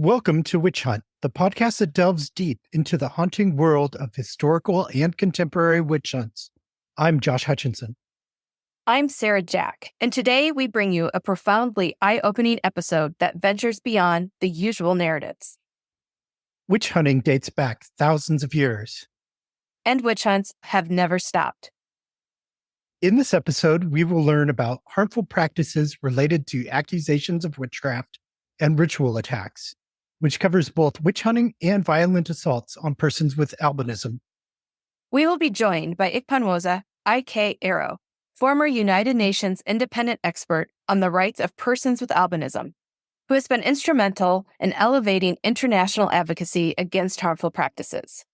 Welcome to Witch Hunt, the podcast that delves deep into the haunting world of historical and contemporary witch hunts. I'm Josh Hutchinson. I'm Sarah Jack, and today we bring you a profoundly eye-opening episode that ventures beyond the usual narratives. Witch hunting dates back thousands of years. And witch hunts have never stopped. In this episode, we will learn about harmful practices related to accusations of witchcraft and ritual attacks, which covers both witch hunting and violent assaults on persons with albinism. We will be joined by Ikponwosa Ero, former United Nations independent expert on the rights of persons with albinism, who has been instrumental in elevating international advocacy against harmful practices.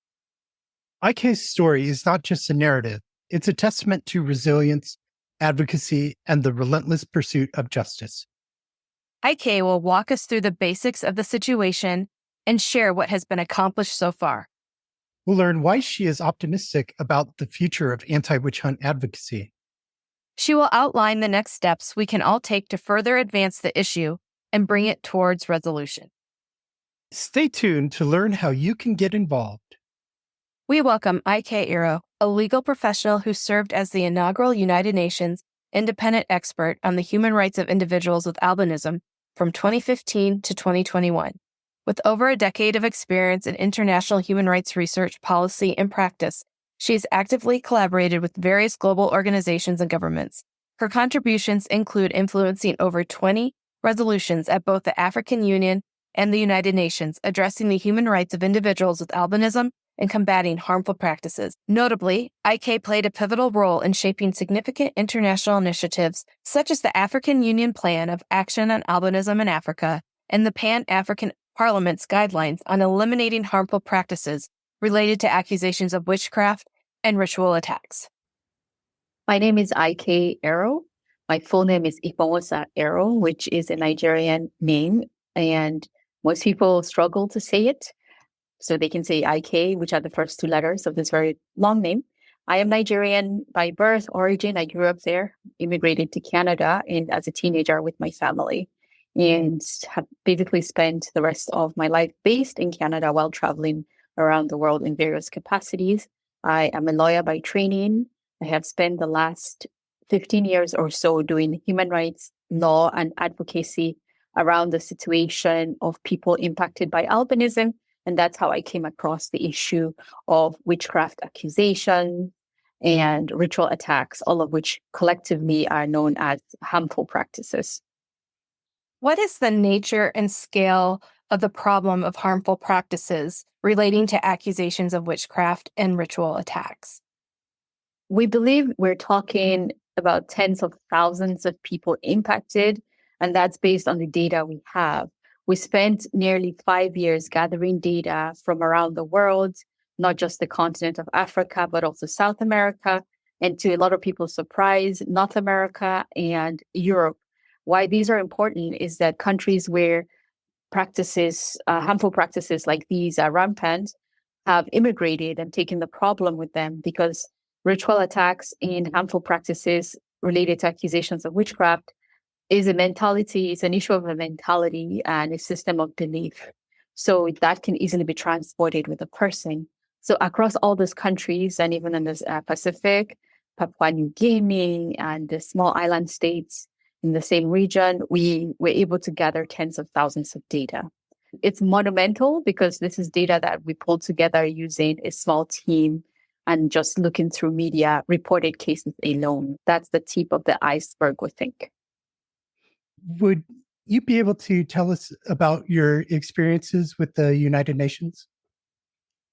IK's story is not just a narrative, it's a testament to resilience, advocacy, and the relentless pursuit of justice. Ik will walk us through the basics of the situation and share what has been accomplished so far. We'll learn why she is optimistic about the future of anti-witch hunt advocacy. She will outline the next steps we can all take to further advance the issue and bring it towards resolution. Stay tuned to learn how you can get involved. We welcome Ik Ero, a legal professional who served as the inaugural United Nations independent expert on the human rights of individuals with albinism from 2015 to 2021. With over a decade of experience in international human rights research, policy, and practice, she has actively collaborated with various global organizations and governments. Her contributions include influencing over 20 resolutions at both the African Union and the United Nations addressing the human rights of individuals with albinism and combating harmful practices. Notably, Ik played a pivotal role in shaping significant international initiatives such as the African Union Plan of Action on Albinism in Africa and the Pan-African Parliament's guidelines on eliminating harmful practices related to accusations of witchcraft and ritual attacks. My name is Ik Ero. My full name is Ikponwosa Ero, which is a Nigerian name, and most people struggle to say it. So they can say Ik, which are the first two letters of this very long name. I am Nigerian by birth, origin. I grew up there, immigrated to Canada, and as a teenager with my family, and have basically spent the rest of my life based in Canada while traveling around the world in various capacities. I am a lawyer by training. I have spent the last 15 years or so doing human rights law and advocacy around the situation of people impacted by albinism. And that's how I came across the issue of witchcraft accusations and ritual attacks, all of which collectively are known as harmful practices. What is the nature and scale of the problem of harmful practices relating to accusations of witchcraft and ritual attacks? We believe we're talking about tens of thousands of people impacted, and that's based on the data we have. We spent nearly 5 years gathering data from around the world, not just the continent of Africa, but also South America, and to a lot of people's surprise, North America and Europe. Why these are important is that countries where practices, harmful practices like these are rampant, have immigrated and taken the problem with them, because ritual attacks and harmful practices related to accusations of witchcraft is a mentality, it's an issue of a mentality and a system of belief. So that can easily be transported with a person. So across all those countries, and even in the Pacific, Papua New Guinea, and the small island states in the same region, we were able to gather tens of thousands of data. It's monumental because this is data that we pulled together using a small team and just looking through media reported cases alone. That's the tip of the iceberg, we think. Would you be able to tell us about your experiences with the United Nations?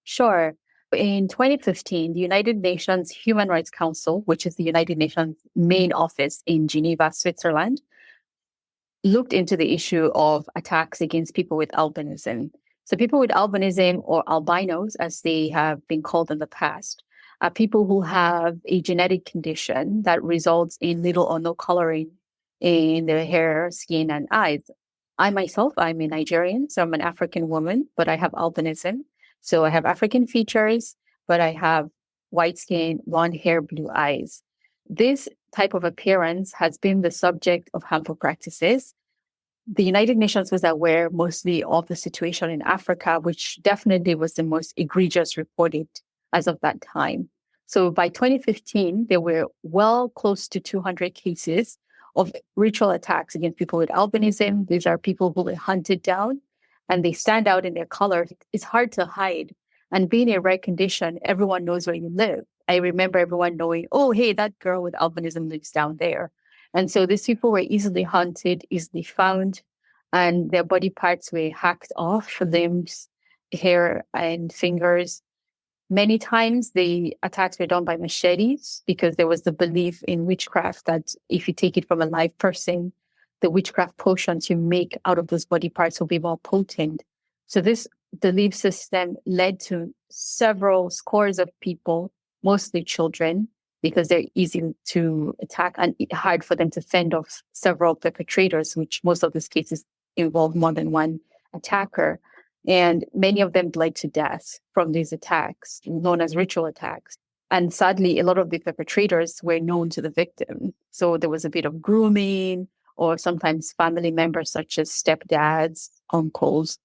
Sure. In 2015, the United Nations Human Rights Council, which is the United Nations main office in Geneva, Switzerland, looked into the issue of attacks against people with albinism. So people with albinism, or albinos, as they have been called in the past, are people who have a genetic condition that results in little or no coloring in their hair, skin, and eyes. I myself, I'm a Nigerian, so I'm an African woman, but I have albinism. So I have African features, but I have white skin, blonde hair, blue eyes. This type of appearance has been the subject of harmful practices the United Nations was aware mostly of the situation in Africa, which definitely was the most egregious reported as of that time. So by 2015, there were well close to 200 cases of ritual attacks against people with albinism. These are people who were hunted down and they stand out in their color. It's hard to hide. And being in rare condition, everyone knows where you live. I remember everyone knowing, oh, hey, that girl with albinism lives down there. And so these people were easily hunted, easily found, and their body parts were hacked off, limbs, hair, and fingers. Many times the attacks were done by machetes because there was the belief in witchcraft that if you take it from a live person, the witchcraft potions you make out of those body parts will be more potent. So this belief system led to several scores of people, mostly children, because they're easy to attack and hard for them to fend off several perpetrators, which most of these cases involve more than one attacker. And many of them bled to death from these attacks, known as ritual attacks. And sadly, a lot of the perpetrators were known to the victim. So there was a bit of grooming, or sometimes family members such as stepdads, uncles,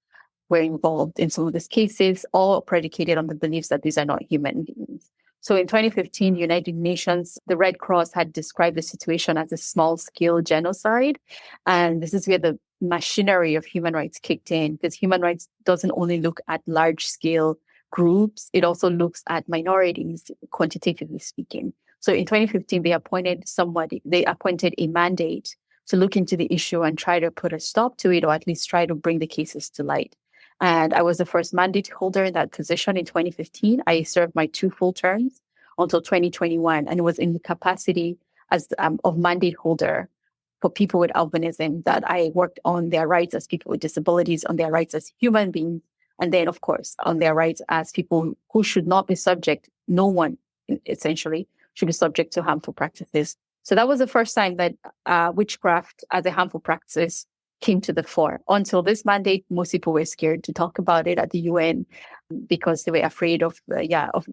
were involved in some of these cases, all predicated on the beliefs that these are not human beings. So in 2015, United Nations, the Red Cross had described the situation as a small-scale genocide. And this is where the machinery of human rights kicked in, because human rights doesn't only look at large-scale groups, it also looks at minorities, quantitatively speaking. So in 2015, they appointed a mandate to look into the issue and try to put a stop to it, or at least try to bring the cases to light. And I was the first mandate holder in that position in 2015. I served my 2 full terms until 2021, and it was in the capacity as of mandate holder for people with albinism that I worked on their rights as people with disabilities, on their rights as human beings, and then, of course, on their rights as people who should not be subject, no one essentially should be subject to harmful practices. So that was the first time that witchcraft as a harmful practice came to the fore. Until this mandate, most people were scared to talk about it at the UN because they were afraid of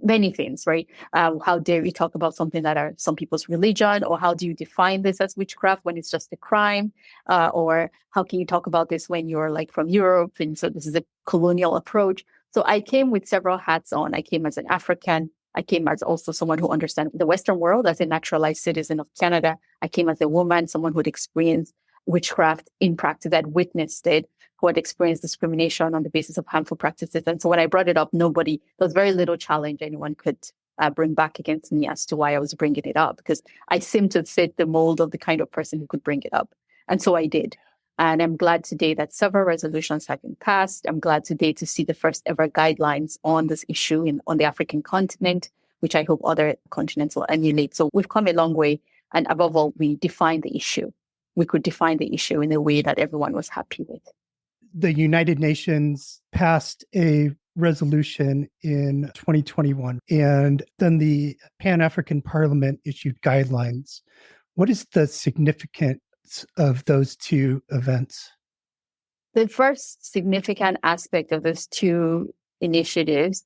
many things, right? How dare we talk about something that are some people's religion, or how do you define this as witchcraft when it's just a crime? Or how can you talk about this when you're like from Europe? And so this is a colonial approach. So I came with several hats on. I came as an African. I came as also someone who understands the Western world, as a naturalized citizen of Canada. I came as a woman, someone who had experienced witchcraft in practice, that witnessed it, who had experienced discrimination on the basis of harmful practices. And so when I brought it up, there was very little challenge anyone could bring back against me as to why I was bringing it up, because I seemed to fit the mold of the kind of person who could bring it up. And so I did. And I'm glad today that several resolutions have been passed. I'm glad today to see the first ever guidelines on this issue on the African continent, which I hope other continents will emulate. So we've come a long way. And above all, we defined the issue. We could define the issue in a way that everyone was happy with. The United Nations passed a resolution in 2021, and then the Pan-African Parliament issued guidelines. What is the significance of those 2 events? The first significant aspect of those 2 initiatives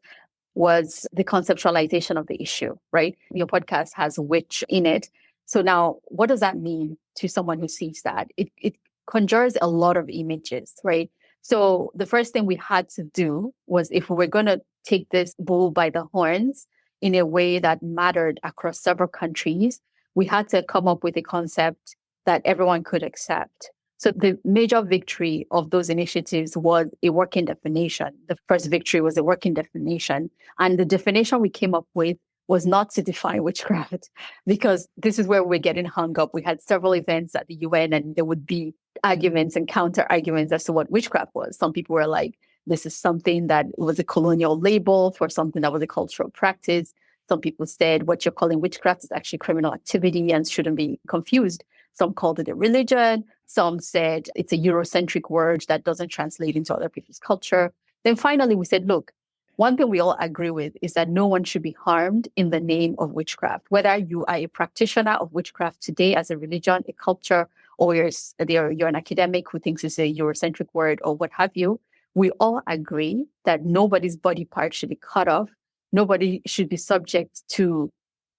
was the conceptualization of the issue, right? Your podcast has witch in it. So now, what does that mean to someone who sees that? It conjures a lot of images, right? So the first thing we had to do was, if we were going to take this bull by the horns in a way that mattered across several countries, we had to come up with a concept that everyone could accept. So the major victory of those initiatives was a working definition. The first victory was a working definition. And the definition we came up with was not to define witchcraft, because this is where we're getting hung up. We had several events at the UN, and there would be arguments and counter arguments as to what witchcraft was. Some people were like, this is something that was a colonial label for something that was a cultural practice. Some people said what you're calling witchcraft is actually criminal activity and shouldn't be confused. Some called it a religion. Some said it's a Eurocentric word that doesn't translate into other people's culture. Then finally, we said, look, one thing we all agree with is that no one should be harmed in the name of witchcraft. Whether you are a practitioner of witchcraft today as a religion, a culture, or you're an academic who thinks it's a Eurocentric word or what have you, we all agree that nobody's body part should be cut off. Nobody should be subject to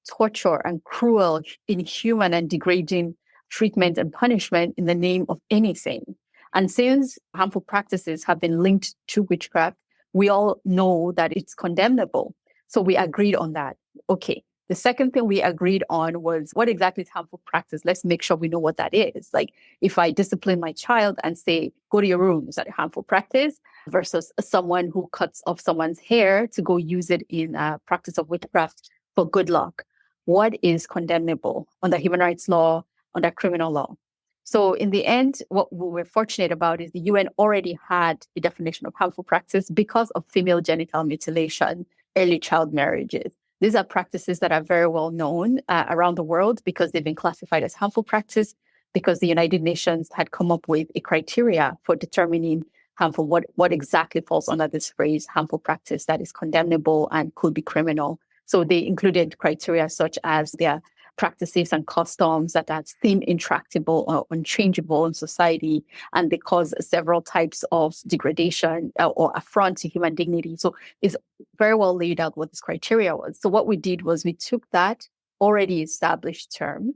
torture and cruel, inhuman, and degrading treatment and punishment in the name of anything. And since harmful practices have been linked to witchcraft, we all know that it's condemnable. So we agreed on that. Okay. The second thing we agreed on was what exactly is harmful practice? Let's make sure we know what that is. Like if I discipline my child and say, go to your room, is that a harmful practice? Versus someone who cuts off someone's hair to go use it in a practice of witchcraft for good luck. What is condemnable under human rights law, under criminal law? So in the end, what we were fortunate about is the UN already had a definition of harmful practice because of female genital mutilation, early child marriages. These are practices that are very well known around the world because they've been classified as harmful practice, because the United Nations had come up with a criteria for determining harmful, what exactly falls under this phrase, harmful practice that is condemnable and could be criminal. So they included criteria such as their practices and customs that seem intractable or unchangeable in society, and they cause several types of degradation or affront to human dignity. So it's very well laid out what this criteria was. So what we did was we took that already established term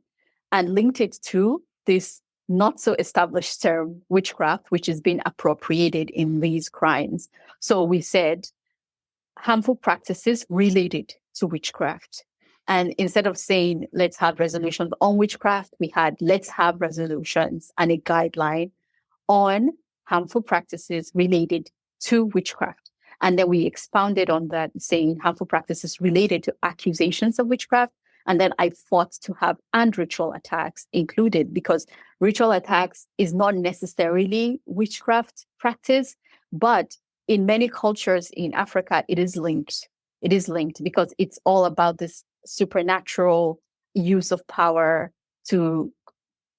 and linked it to this not so established term, witchcraft, which is being appropriated in these crimes. So we said harmful practices related to witchcraft. And instead of saying, let's have resolutions on witchcraft, we had, let's have resolutions and a guideline on harmful practices related to witchcraft. And then we expounded on that, saying harmful practices related to accusations of witchcraft. And then I fought to have and ritual attacks included, because ritual attacks is not necessarily witchcraft practice, but in many cultures in Africa, it is linked. It is linked because it's all about this supernatural use of power to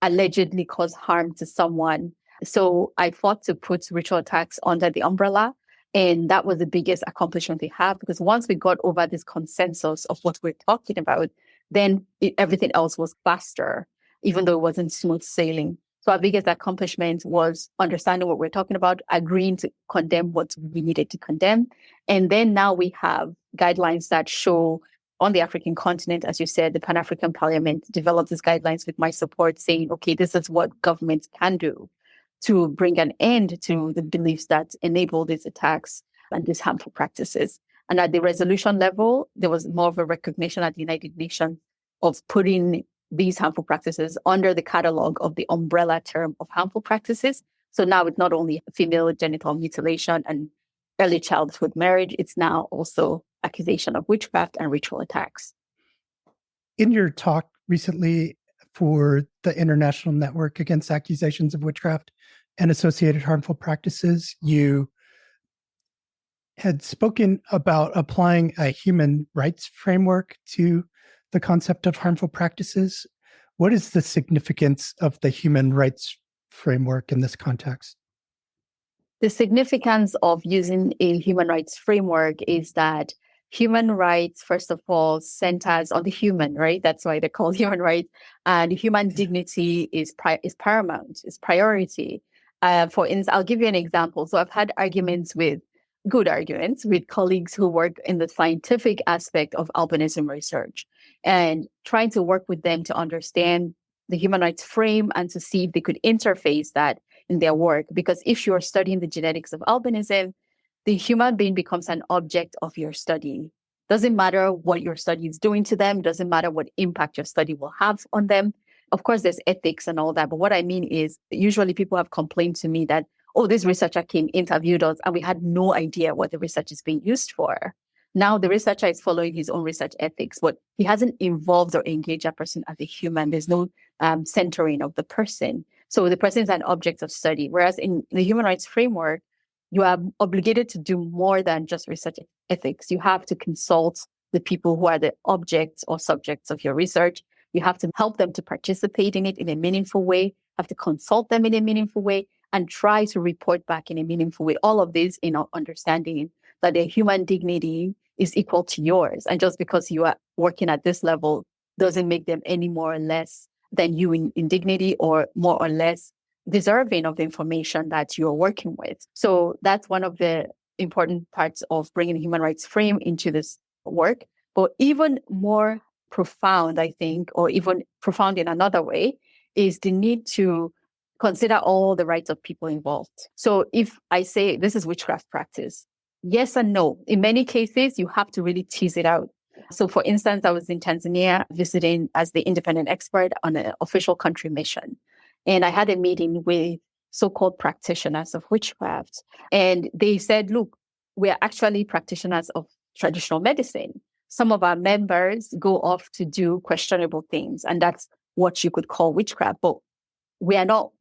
allegedly cause harm to someone. So I fought to put ritual attacks under the umbrella. And that was the biggest accomplishment we have, because once we got over this consensus of what we're talking about, then everything else was faster, even though it wasn't smooth sailing. So our biggest accomplishment was understanding what we're talking about, agreeing to condemn what we needed to condemn. And then now we have guidelines that show on the African continent, as you said, the Pan-African Parliament developed these guidelines with my support, saying, okay, this is what governments can do to bring an end to the beliefs that enable these attacks and these harmful practices. And at the resolution level, there was more of a recognition at the United Nations of putting these harmful practices under the catalog of the umbrella term of harmful practices. So now it's not only female genital mutilation and early childhood marriage, it's now also accusation of witchcraft and ritual attacks. In your talk recently for the International Network Against Accusations of Witchcraft and Associated Harmful Practices, you had spoken about applying a human rights framework to the concept of harmful practices. What is the significance of the human rights framework in this context? The significance of using a human rights framework is that human rights, first of all, centers on the human, right? That's why they're called human rights. And human dignity is paramount, is priority. For instance, I'll give you an example. So I've had good arguments with colleagues who work in the scientific aspect of albinism research, and trying to work with them to understand the human rights frame and to see if they could interface that in their work. Because if you're studying the genetics of albinism, the human being becomes an object of your study. Doesn't matter what your study is doing to them, doesn't matter what impact your study will have on them. Of course, there's ethics and all that. But what I mean is, usually people have complained to me that, oh, this researcher came, interviewed us, and we had no idea what the research is being used for. Now the researcher is following his own research ethics, but he hasn't involved or engaged a person as a human. There's no centering of the person. So the person is an object of study. Whereas in the human rights framework, you are obligated to do more than just research ethics. You have to consult the people who are the objects or subjects of your research. You have to help them to participate in it in a meaningful way, have to consult them in a meaningful way, and try to report back in a meaningful way. All of this in understanding that their human dignity is equal to yours. And just because you are working at this level doesn't make them any more or less than you in dignity, or more or less deserving of the information that you're working with. So that's one of the important parts of bringing the human rights frame into this work. But even more profound, I think, or even profound in another way, is the need to consider all the rights of people involved. So if I say this is witchcraft practice, yes and no. In many cases, you have to really tease it out. So for instance, I was in Tanzania visiting as the independent expert on an official country mission. And I had a meeting with so-called practitioners of witchcraft. And they said, look, we're actually practitioners of traditional medicine. Some of our members go off to do questionable things, and that's what you could call witchcraft. But we are not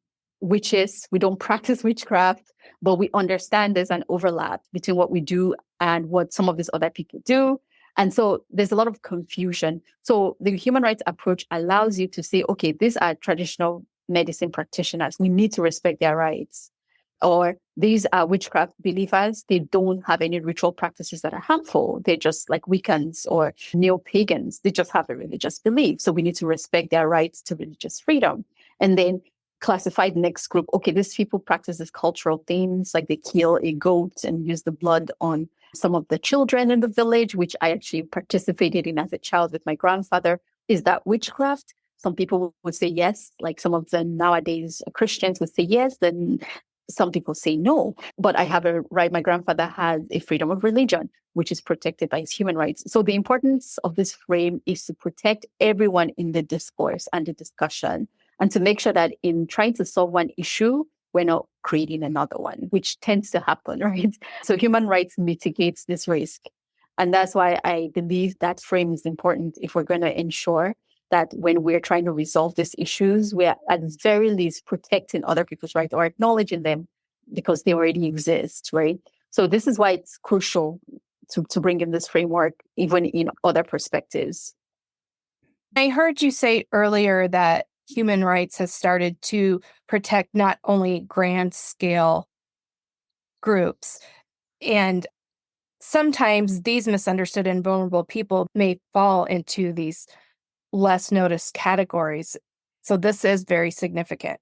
witches. We don't practice witchcraft, but we understand there's an overlap between what we do and what some of these other people do. And so there's a lot of confusion. So the human rights approach allows you to say, okay, these are traditional medicine practitioners. We need to respect their rights. Or these are witchcraft believers. They don't have any ritual practices that are harmful. They're just like Wiccans or neo-pagans. They just have a religious belief. So we need to respect their rights to religious freedom. And then classify the next group. Okay, these people practice these cultural things, like they kill a goat and use the blood on some of the children in the village, which I actually participated in as a child with my grandfather. Is that witchcraft? Some people would say yes, like some of the nowadays Christians would say yes, then some people say no. But I have a right. My grandfather has a freedom of religion, which is protected by his human rights. So the importance of this frame is to protect everyone in the discourse and the discussion, and to make sure that in trying to solve one issue, we're not creating another one, which tends to happen, right? So human rights mitigates this risk. And that's why I believe that frame is important if we're going to ensure that when we're trying to resolve these issues, we're at the very least protecting other people's rights or acknowledging them because they already exist, right? So this is why it's crucial to bring in this framework, even in other perspectives. I heard you say earlier that human rights has started to protect not only grand scale groups, and sometimes these misunderstood and vulnerable people may fall into these less noticed categories. So this is very significant.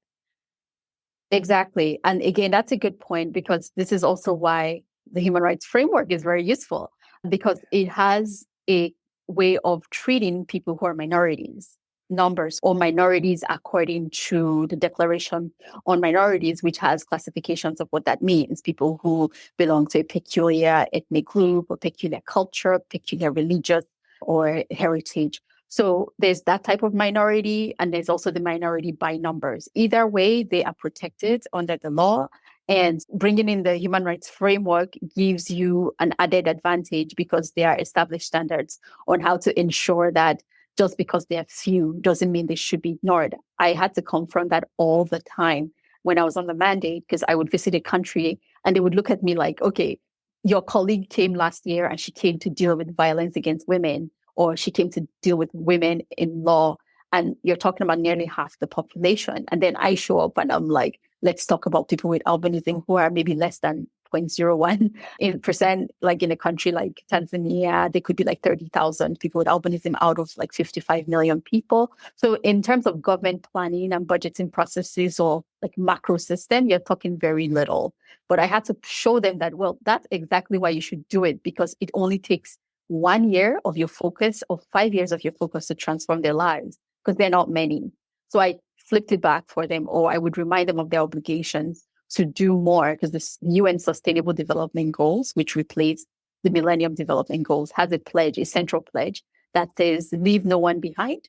Exactly. And again, that's a good point, because this is also why the human rights framework is very useful, because it has a way of treating people who are minorities, numbers or minorities according to the Declaration on Minorities, which has classifications of what that means. People who belong to a peculiar ethnic group or peculiar culture, peculiar religious or heritage. So there's that type of minority, and there's also the minority by numbers. Either way, they are protected under the law. And bringing in the human rights framework gives you an added advantage, because there are established standards on how to ensure that just because they are few doesn't mean they should be ignored. I had to confront that all the time when I was on the mandate, because I would visit a country and they would look at me like, okay, your colleague came last year and she came to deal with violence against women, or she came to deal with women in law, and you're talking about nearly half the population. And then I show up and I'm like, let's talk about people with albinism who are maybe less than 0.01%. Like in a country like Tanzania, there could be like 30,000 people with albinism out of like 55 million people. So in terms of government planning and budgeting processes or like macro system, you're talking very little. But I had to show them that, well, that's exactly why you should do it, because it only takes 1 year of your focus or 5 years of your focus to transform their lives, because they're not many. So I flipped it back for them, or I would remind them of their obligations to do more, because the UN Sustainable Development Goals, which replace the Millennium Development Goals, has a pledge, a central pledge that says leave no one behind,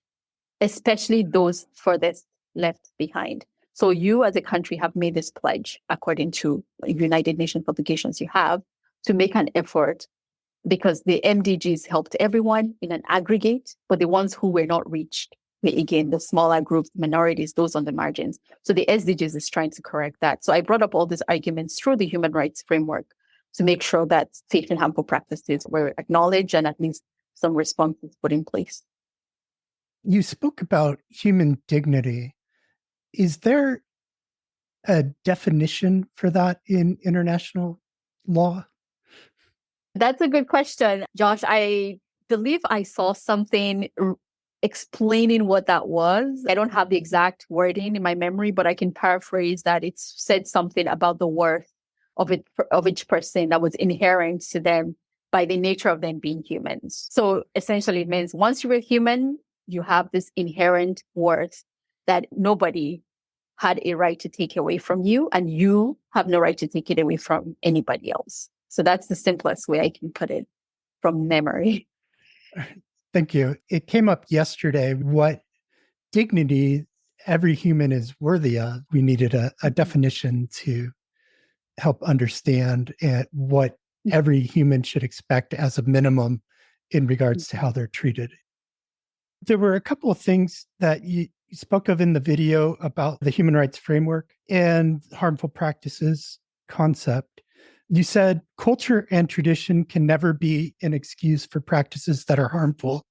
especially those furthest left behind. So you as a country have made this pledge, according to United Nations publications you have, to make an effort, because the MDGs helped everyone in an aggregate, but the ones who were not reached, again, the smaller groups, minorities, those on the margins. So the SDGs is trying to correct that. So I brought up all these arguments through the human rights framework to make sure that safe and harmful practices were acknowledged and at least some responses put in place. You spoke about human dignity. Is there a definition for that in international law? That's a good question, Josh. I believe I saw something explaining what that was. I don't have the exact wording in my memory, but I can paraphrase that. It said something about the worth of each person that was inherent to them by the nature of them being humans. So essentially it means once you're a human, you have this inherent worth that nobody had a right to take away from you, and you have no right to take it away from anybody else. So that's the simplest way I can put it from memory. Thank you. It came up yesterday what dignity every human is worthy of. We needed a definition to help understand what every human should expect as a minimum in regards to how they're treated. There were a couple of things that you spoke of in the video about the human rights framework and harmful practices concept. You said culture and tradition can never be an excuse for practices that are harmful,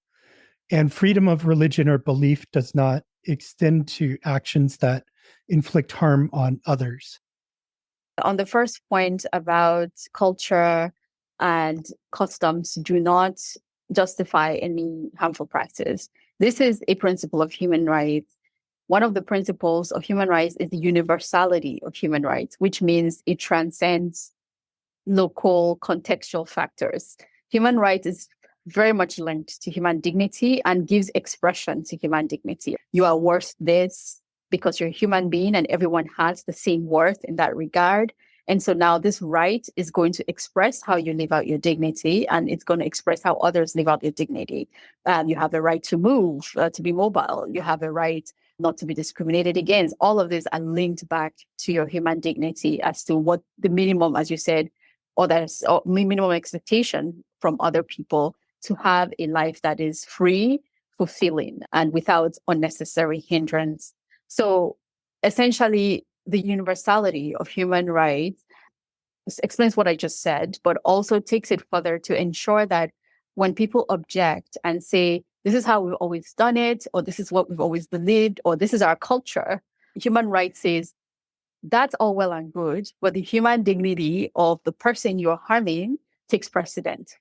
and freedom of religion or belief does not extend to actions that inflict harm on others. On the first point about culture and customs do not justify any harmful practice. This is a principle of human rights. One of the principles of human rights is the universality of human rights, which means it transcends local contextual factors. Human rights is very much linked to human dignity and gives expression to human dignity. You are worth this because you're a human being, and everyone has the same worth in that regard. And so now this right is going to express how you live out your dignity, and it's going to express how others live out your dignity. You have a right to move, to be mobile. You have a right not to be discriminated against. All of these are linked back to your human dignity as to what the minimum, as you said, or that's minimum expectation from other people to have a life that is free, fulfilling, and without unnecessary hindrance. So essentially, the universality of human rights explains what I just said, but also takes it further to ensure that when people object and say, this is how we've always done it, or this is what we've always believed, or this is our culture, human rights says, that's all well and good, but the human dignity of the person you're harming takes precedent.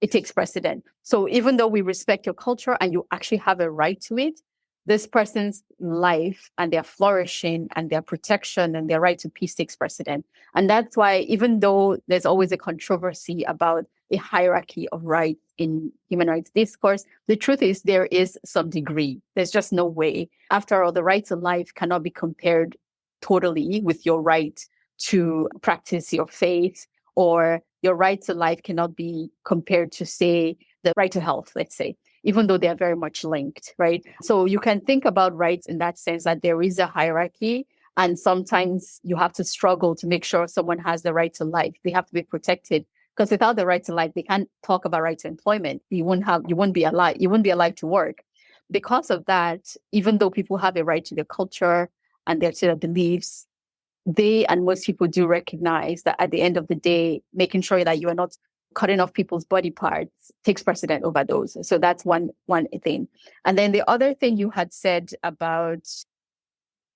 It takes precedent. So even though we respect your culture and you actually have a right to it, this person's life and their flourishing and their protection and their right to peace takes precedent. And that's why, even though there's always a controversy about a hierarchy of rights in human rights discourse, the truth is there is some degree. There's just no way. After all, the right to life cannot be compared totally with your right to practice your faith, or your right to life cannot be compared to, say, the right to health, let's say, even though they're very much linked, right? So you can think about rights in that sense, that there is a hierarchy, and sometimes you have to struggle to make sure someone has the right to life. They have to be protected, because without the right to life, they can't talk about right to employment. You wouldn't be alive to work. Because of that, even though people have a right to their culture and to their beliefs, they and most people do recognize that at the end of the day, making sure that you are not cutting off people's body parts takes precedent over those. So that's one thing. And then the other thing you had said about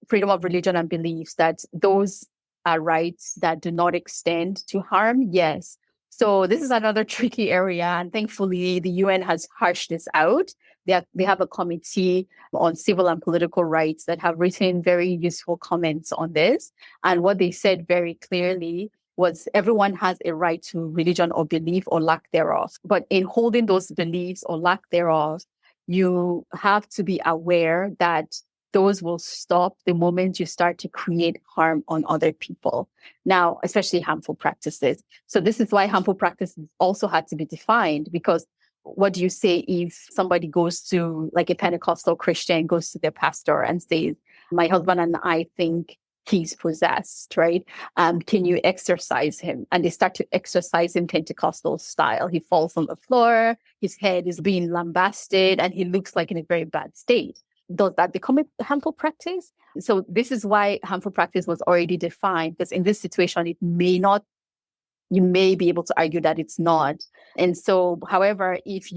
freedom of religion and beliefs, that those are rights that do not extend to harm. Yes. So this is another tricky area. And thankfully, the UN has hashed this out. They have a committee on civil and political rights that have written very useful comments on this. And what they said very clearly was everyone has a right to religion or belief or lack thereof. But in holding those beliefs or lack thereof, you have to be aware that those will stop the moment you start to create harm on other people. Now, especially harmful practices. So this is why harmful practices also had to be defined, because what do you say if somebody goes to, like a Pentecostal Christian goes to their pastor and says, my husband and I think he's possessed, right? Can you exorcise him? And they start to exorcise him Pentecostal style. He falls on the floor, his head is being lambasted, and he looks like in a very bad state. Does that become a harmful practice? So this is why harmful practice was already defined, because in this situation, it may not, you may be able to argue that it's not. And so, however, if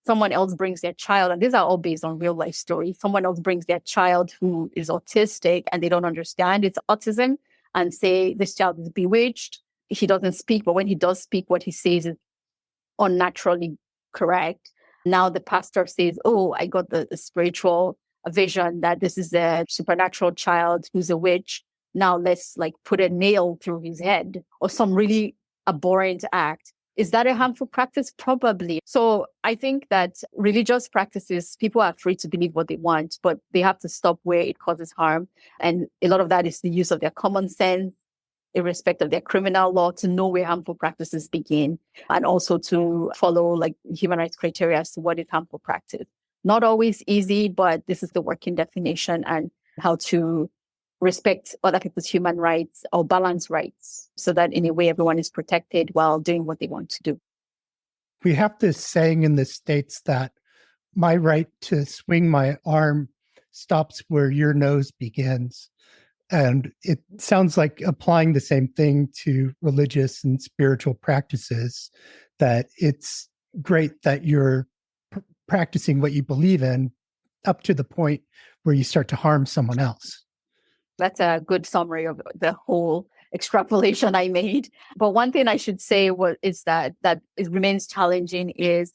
someone else brings their child, and these are all based on real life stories, someone else brings their child who is autistic and they don't understand it's autism, and say this child is bewitched, he doesn't speak, but when he does speak, what he says is unnaturally correct. Now the pastor says, oh, I got the spiritual vision that this is a supernatural child who's a witch. Now let's put a nail through his head, or some really abhorrent act. Is that a harmful practice? Probably. So I think that religious practices, people are free to believe what they want, but they have to stop where it causes harm. And a lot of that is the use of their common sense, irrespective of their criminal law, to know where harmful practices begin, and also to follow like human rights criteria as to what is harmful practice. Not always easy, but this is the working definition, and how to respect other people's human rights or balance rights so that in a way everyone is protected while doing what they want to do. We have this saying in the States that my right to swing my arm stops where your nose begins. And it sounds like applying the same thing to religious and spiritual practices, that it's great that you're practicing what you believe in up to the point where you start to harm someone else. That's a good summary of the whole extrapolation I made. But one thing I should say is that it remains challenging is,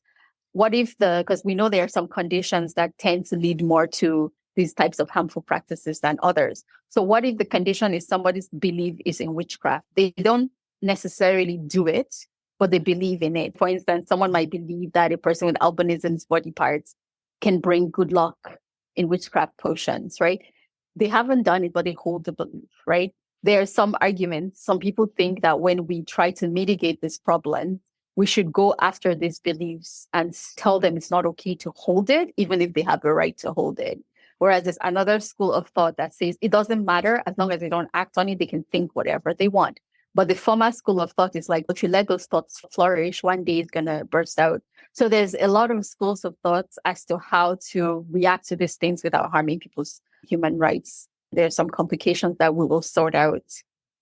what if because we know there are some conditions that tend to lead more to these types of harmful practices than others. So what if the condition is somebody's belief is in witchcraft? They don't necessarily do it, but they believe in it. For instance, someone might believe that a person with albinism's body parts can bring good luck in witchcraft potions, right? They haven't done it, but they hold the belief, right? There are some arguments. Some people think that when we try to mitigate this problem, we should go after these beliefs and tell them it's not okay to hold it, even if they have a right to hold it. Whereas there's another school of thought that says it doesn't matter, as long as they don't act on it, they can think whatever they want. But the former school of thought is like, if you let those thoughts flourish, one day it's going to burst out. So there's a lot of schools of thoughts as to how to react to these things without harming people's human rights. There's some complications that we will sort out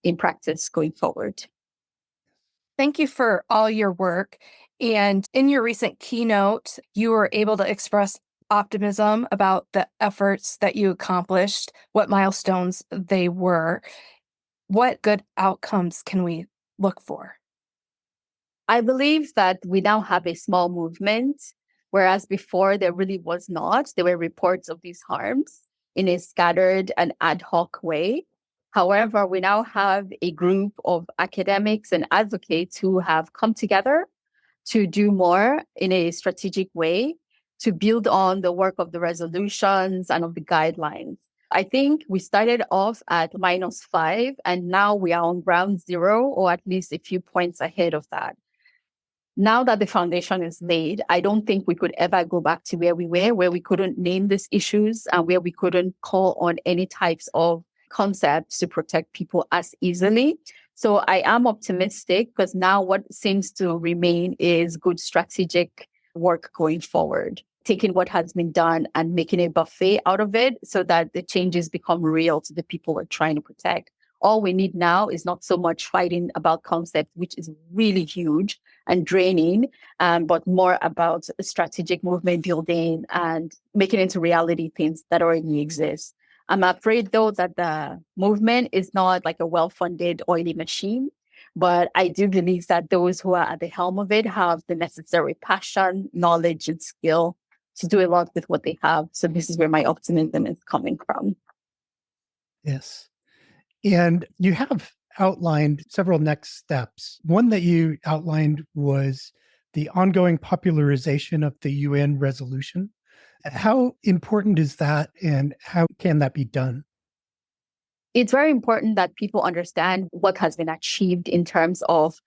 in practice going forward. Thank you for all your work. And in your recent keynote, you were able to express optimism about the efforts that you accomplished, what milestones they were. What good outcomes can we look for? I believe that we now have a small movement, whereas before there really was not. There were reports of these harms in a scattered and ad hoc way. However, we now have a group of academics and advocates who have come together to do more in a strategic way, to build on the work of the resolutions and of the guidelines. I think we started off at -5, and now we are on ground zero, or at least a few points ahead of that. Now that the foundation is laid, I don't think we could ever go back to where we were, where we couldn't name these issues and where we couldn't call on any types of concepts to protect people as easily. So I am optimistic, because now what seems to remain is good strategic work going forward, taking what has been done and making a buffet out of it so that the changes become real to the people we're trying to protect. All we need now is not so much fighting about concepts, which is really huge and draining, but more about strategic movement building and making into reality things that already exist. I'm afraid, though, that the movement is not like a well-funded oily machine, but I do believe that those who are at the helm of it have the necessary passion, knowledge, and skill to do a lot with what they have. So this is where my optimism is coming from. Yes. And you have outlined several next steps. One that you outlined was the ongoing popularization of the UN resolution. How important is that, and how can that be done? It's very important that people understand what has been achieved in terms of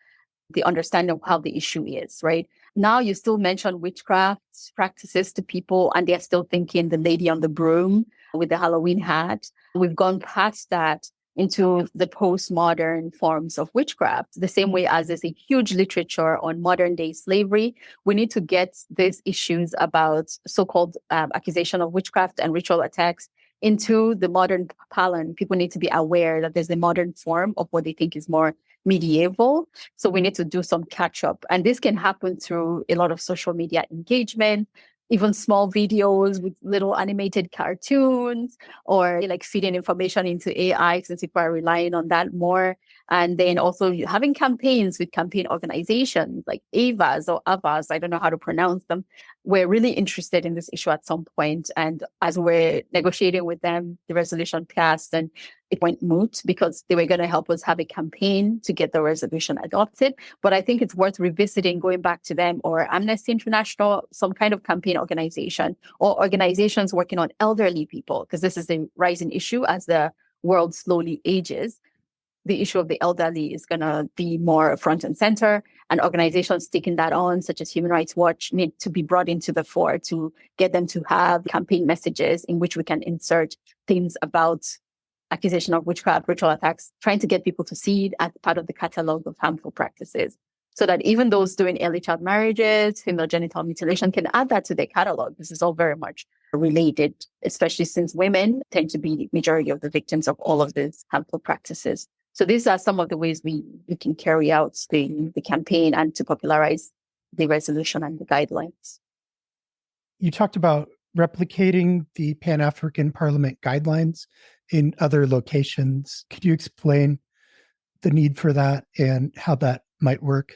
the understanding of how the issue is, right? Now you still mention witchcraft practices to people, and they're still thinking the lady on the broom with the Halloween hat. We've gone past that into the postmodern forms of witchcraft, the same way as there's a huge literature on modern day slavery. We need to get these issues about so-called accusation of witchcraft and ritual attacks into the modern parlance. People need to be aware that there's a modern form of what they think is more medieval. So we need to do some catch up. And this can happen through a lot of social media engagement, even small videos with little animated cartoons, or like feeding information into AI, since people are relying on that more. And then also having campaigns with campaign organizations like AVAs or AVAs, I don't know how to pronounce them. We're really interested in this issue at some point. And as we're negotiating with them, the resolution passed, and it went moot because they were going to help us have a campaign to get the resolution adopted. But I think it's worth revisiting, going back to them or Amnesty International, some kind of campaign organization or organizations working on elderly people, because this is a rising issue as the world slowly ages. The issue of the elderly is going to be more front and center, and organizations taking that on, such as Human Rights Watch, need to be brought into the fore to get them to have campaign messages in which we can insert things about accusation of witchcraft, ritual attacks, trying to get people to see it as part of the catalog of harmful practices, so that even those doing early child marriages, female genital mutilation, can add that to their catalog. This is all very much related, especially since women tend to be the majority of the victims of all of these harmful practices. So these are some of the ways we can carry out the campaign and to popularize the resolution and the guidelines. You talked about replicating the Pan-African Parliament guidelines in other locations. Could you explain the need for that and how that might work?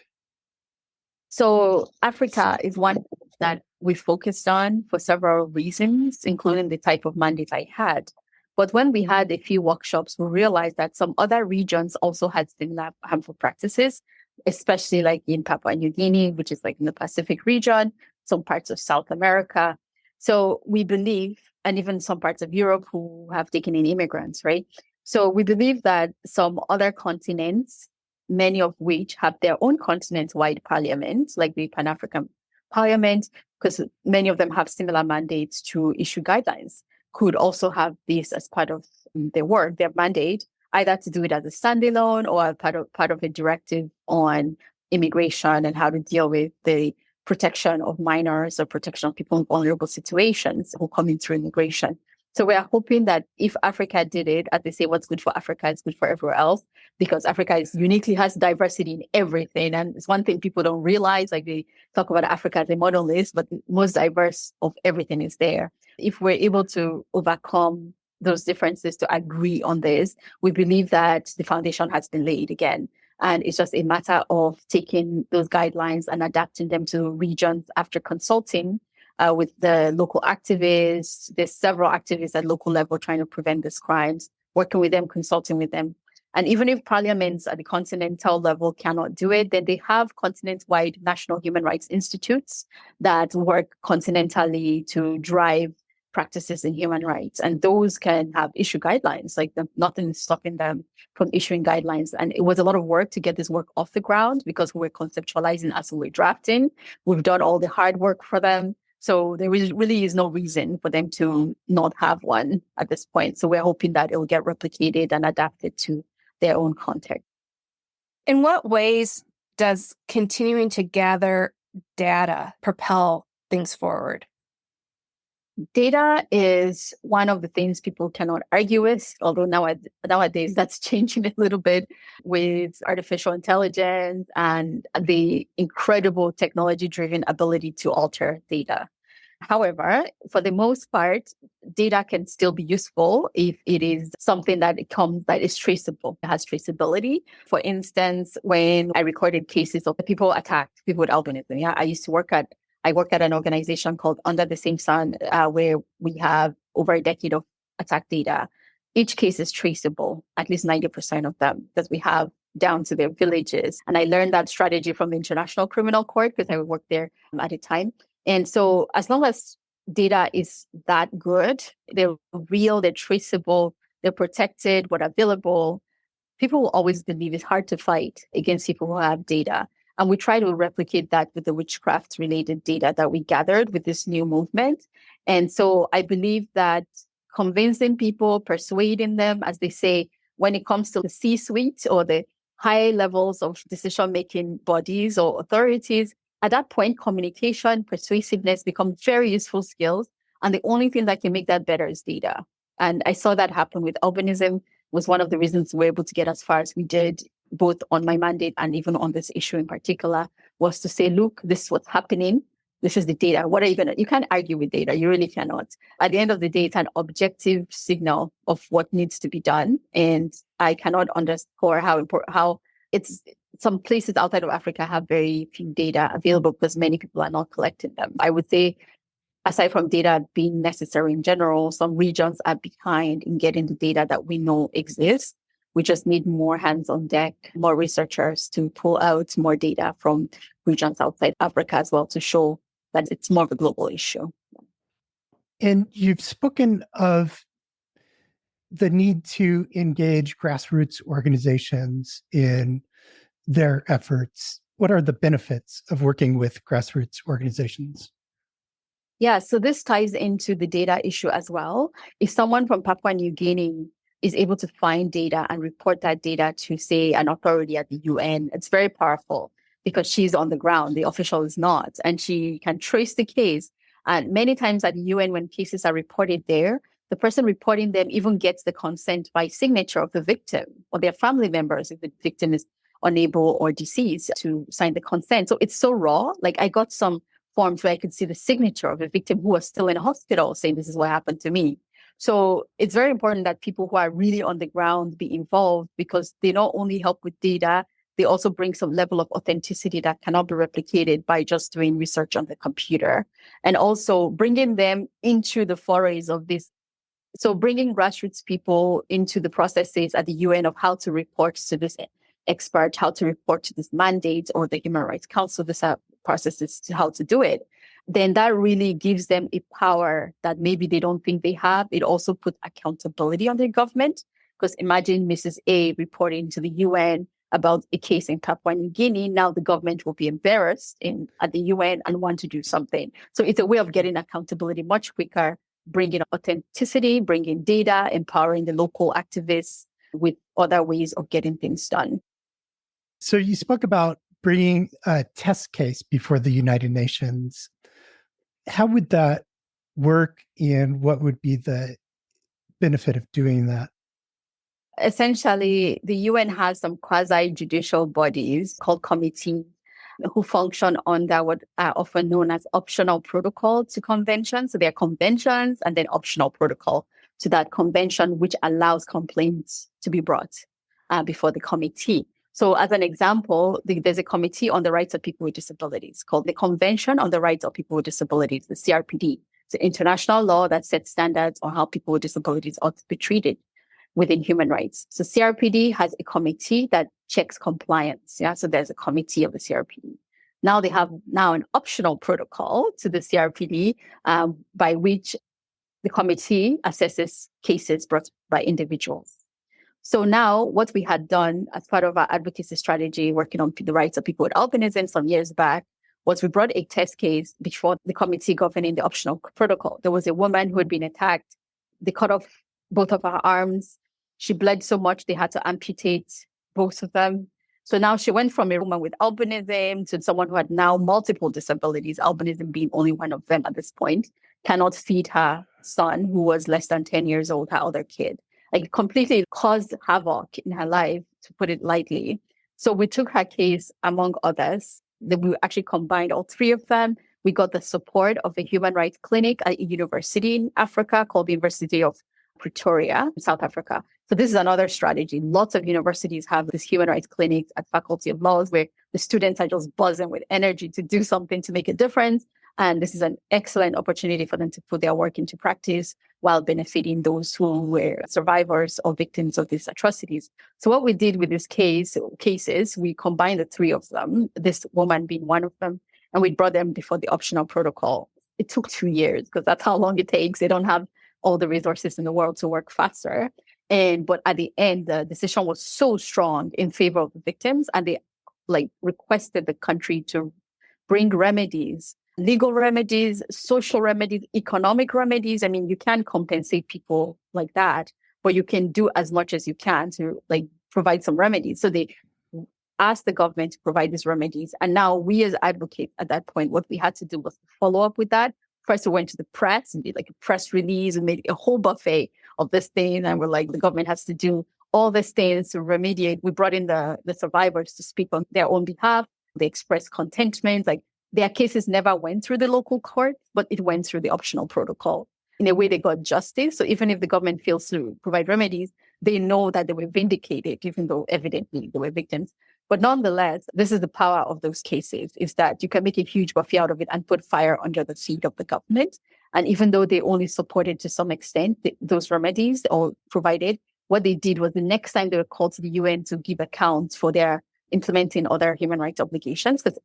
So Africa is one that we focused on for several reasons, including the type of mandate I had. But when we had a few workshops, we realized that some other regions also had similar harmful practices, especially like in Papua New Guinea, which is like in the Pacific region, some parts of South America. So we believe, and even some parts of Europe who have taken in immigrants, right? So we believe that some other continents, many of which have their own continent-wide parliaments, like the Pan-African Parliament, because many of them have similar mandates to issue guidelines, could also have this as part of their work, their mandate, either to do it as a standalone or part of a directive on immigration and how to deal with the protection of minors or protection of people in vulnerable situations who come in through immigration. So we are hoping that if Africa did it, as they say, what's good for Africa is good for everywhere else, because Africa is uniquely has diversity in everything. And it's one thing people don't realize, like they talk about Africa as a monolith, but the most diverse of everything is there. If we're able to overcome those differences to agree on this, we believe that the foundation has been laid again. And it's just a matter of taking those guidelines and adapting them to regions after consulting with the local activists. There's several activists at local level trying to prevent these crimes, working with them, consulting with them. And even if parliaments at the continental level cannot do it, then they have continent-wide national human rights institutes that work continentally to drive practices in human rights. And those can have issue guidelines, like nothing is stopping them from issuing guidelines. And it was a lot of work to get this work off the ground because we're conceptualizing as we're drafting. We've done all the hard work for them. So there really is no reason for them to not have one at this point. So we're hoping that it will get replicated and adapted to their own context. In what ways does continuing to gather data propel things forward? Data is one of the things people cannot argue with, although nowadays that's changing a little bit with artificial intelligence and the incredible technology-driven ability to alter data. However, for the most part, data can still be useful if it is something that is traceable, it has traceability. For instance, when I recorded cases of people attacked people with albinism, I work at an organization called Under the Same Sun, where we have over a decade of attack data. Each case is traceable, at least 90% of them, because we have down to their villages. And I learned that strategy from the International Criminal Court because I worked there at the time. And so as long as data is that good, they're real, they're traceable, they're protected, but available, people will always believe it's hard to fight against people who have data. And we try to replicate that with the witchcraft related data that we gathered with this new movement. And so I believe that convincing people, persuading them, as they say, when it comes to the C-suite or the high levels of decision-making bodies or authorities, at that point, communication, persuasiveness become very useful skills. And the only thing that can make that better is data. And I saw that happen with albinism, was one of the reasons we were able to get as far as we did, both on my mandate and even on this issue in particular, was to say, look, this is what's happening. This is the data. What are you can't argue with data. You really cannot. At the end of the day, it's an objective signal of what needs to be done. And I cannot underscore how it's some places outside of Africa have very few data available because many people are not collecting them. I would say aside from data being necessary in general, some regions are behind in getting the data that we know exists. We just need more hands on deck, more researchers to pull out more data from regions outside Africa as well to show that it's more of a global issue. And you've spoken of the need to engage grassroots organizations in their efforts. What are the benefits of working with grassroots organizations? Yeah, so this ties into the data issue as well. If someone from Papua New Guinea is able to find data and report that data to, say, an authority at the UN, it's very powerful because she's on the ground, the official is not, and she can trace the case. And many times at the UN, when cases are reported there, the person reporting them even gets the consent by signature of the victim or their family members if the victim is unable or deceased to sign the consent. So it's so raw. Like I got some forms where I could see the signature of a victim who was still in a hospital saying this is what happened to me. So it's very important that people who are really on the ground be involved because they not only help with data, they also bring some level of authenticity that cannot be replicated by just doing research on the computer. And also bringing them into the forays of this. So bringing grassroots people into the processes at the UN of how to report to this expert, how to report to this mandate or the Human Rights Council, this processes to how to do it, then that really gives them a power that maybe they don't think they have. It also puts accountability on the government because imagine Mrs. A reporting to the UN about a case in Papua New Guinea. Now the government will be embarrassed at the UN and want to do something. So it's a way of getting accountability much quicker, bringing authenticity, bringing data, empowering the local activists with other ways of getting things done. So you spoke about bringing a test case before the United Nations. How would that work and what would be the benefit of doing that? Essentially, the UN has some quasi-judicial bodies called committees who function under what are often known as optional protocol to conventions. So there are conventions and then optional protocol to that convention, which allows complaints to be brought before the committee. So as an example, there's a committee on the rights of people with disabilities called the Convention on the Rights of People with Disabilities, the CRPD. It's an international law that sets standards on how people with disabilities ought to be treated within human rights. So CRPD has a committee that checks compliance. Yeah, so there's a committee of the CRPD. Now they have an optional protocol to the CRPD by which the committee assesses cases brought by individuals. So now what we had done as part of our advocacy strategy, working on the rights of people with albinism some years back, was we brought a test case before the committee governing the optional protocol. There was a woman who had been attacked. They cut off both of her arms. She bled so much they had to amputate both of them. So now she went from a woman with albinism to someone who had now multiple disabilities, albinism being only one of them at this point, cannot feed her son, who was less than 10 years old, her other kid. Like completely caused havoc in her life, to put it lightly. So we took her case among others. Then we actually combined all three of them. We got the support of a human rights clinic at a university in Africa called the University of Pretoria, South Africa. So this is another strategy. Lots of universities have this human rights clinics at Faculty of Laws where the students are just buzzing with energy to do something to make a difference. And this is an excellent opportunity for them to put their work into practice while benefiting those who were survivors or victims of these atrocities. So what we did with these cases, we combined the three of them, this woman being one of them, and we brought them before the optional protocol. It took 2 years because that's how long it takes. They don't have all the resources in the world to work faster. But at the end, the decision was so strong in favor of the victims, and they requested the country to bring remedies, legal remedies, social remedies, economic remedies. I mean, you can't compensate people like that, but you can do as much as you can to provide some remedies. So they asked the government to provide these remedies. And now we as advocates at that point, what we had to do was follow up with that. First, we went to the press and did a press release and made a whole buffet of this thing. And we're the government has to do all these things to remediate. We brought in the survivors to speak on their own behalf. They expressed contentment. Their cases never went through the local court, but it went through the optional protocol. In a way, they got justice. So even if the government fails to provide remedies, they know that they were vindicated, even though evidently they were victims. But nonetheless, this is the power of those cases, is that you can make a huge buffet out of it and put fire under the feet of the government. And even though they only supported to some extent those remedies or provided, what they did was the next time they were called to the UN to give accounts for their implementing other human rights obligations, because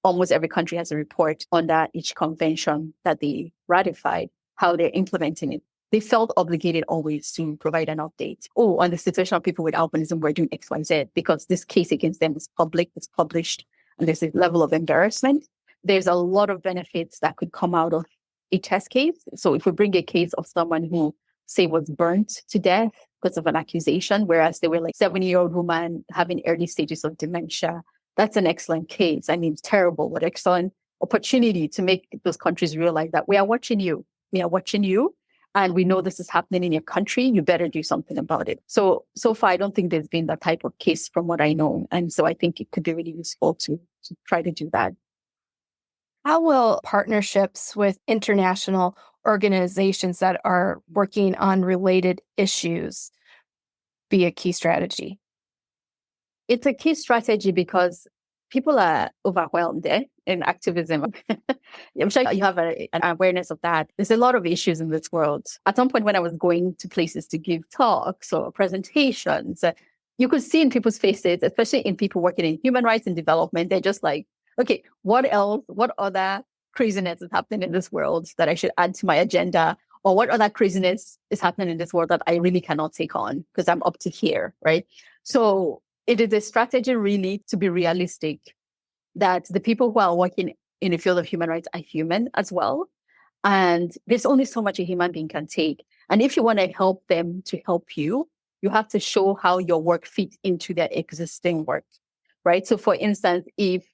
almost every country has a report under each convention that they ratified, how they're implementing it. They felt obligated always to provide an update. Oh, on the situation of people with albinism, we're doing X, Y, Z, because this case against them is public, it's published, and there's a level of embarrassment. There's a lot of benefits that could come out of a test case. So if we bring a case of someone who, say, was burnt to death because of an accusation, whereas they were like 70-year-old woman having early stages of dementia, that's an excellent case. I mean, it's terrible, but excellent opportunity to make those countries realize that we are watching you. We are watching you. And we know this is happening in your country. You better do something about it. So far, I don't think there's been that type of case from what I know. And so I think it could be really useful to try to do that. How will partnerships with international organizations that are working on related issues be a key strategy? It's a key strategy because people are overwhelmed in activism. I'm sure you have an awareness of that. There's a lot of issues in this world. At some point when I was going to places to give talks or presentations, you could see in people's faces, especially in people working in human rights and development, they're just like, okay, what else? What other craziness is happening in this world that I should add to my agenda? Or what other craziness is happening in this world that I really cannot take on because I'm up to here, right? So it is a strategy really to be realistic that the people who are working in the field of human rights are human as well. And there's only so much a human being can take. And if you want to help them to help you, you have to show how your work fits into their existing work, right? So for instance, if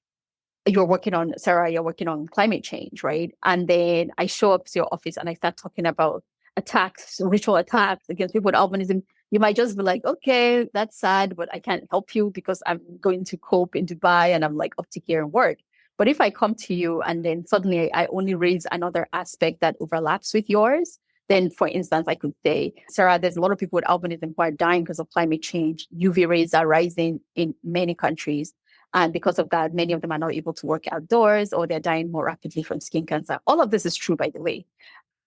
you're working on, Sarah, you're working on climate change, right? And then I show up to your office and I start talking about attacks, ritual attacks against people with albinism. You might just be like, okay, that's sad, but I can't help you because I'm going to cope in Dubai and I'm like up to here and work. But if I come to you and then suddenly I only raise another aspect that overlaps with yours, then for instance, I could say, Sarah, there's a lot of people with albinism who are dying because of climate change. UV rays are rising in many countries. And because of that, many of them are not able to work outdoors or they're dying more rapidly from skin cancer. All of this is true, by the way.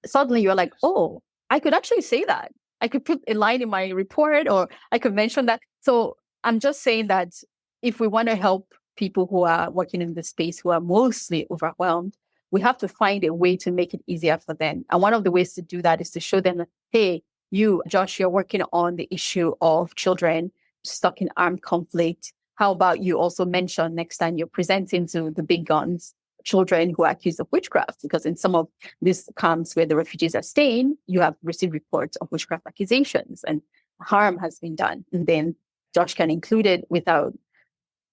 Suddenly you're like, oh, I could actually say that. I could put a line in my report or I could mention that. So I'm just saying that if we want to help people who are working in this space who are mostly overwhelmed, we have to find a way to make it easier for them. And one of the ways to do that is to show them, hey, you, Josh, you're working on the issue of children stuck in armed conflict. How about you also mention next time you're presenting to the big guns, children who are accused of witchcraft? Because in some of these camps where the refugees are staying, you have received reports of witchcraft accusations and harm has been done. And then Josh can include it without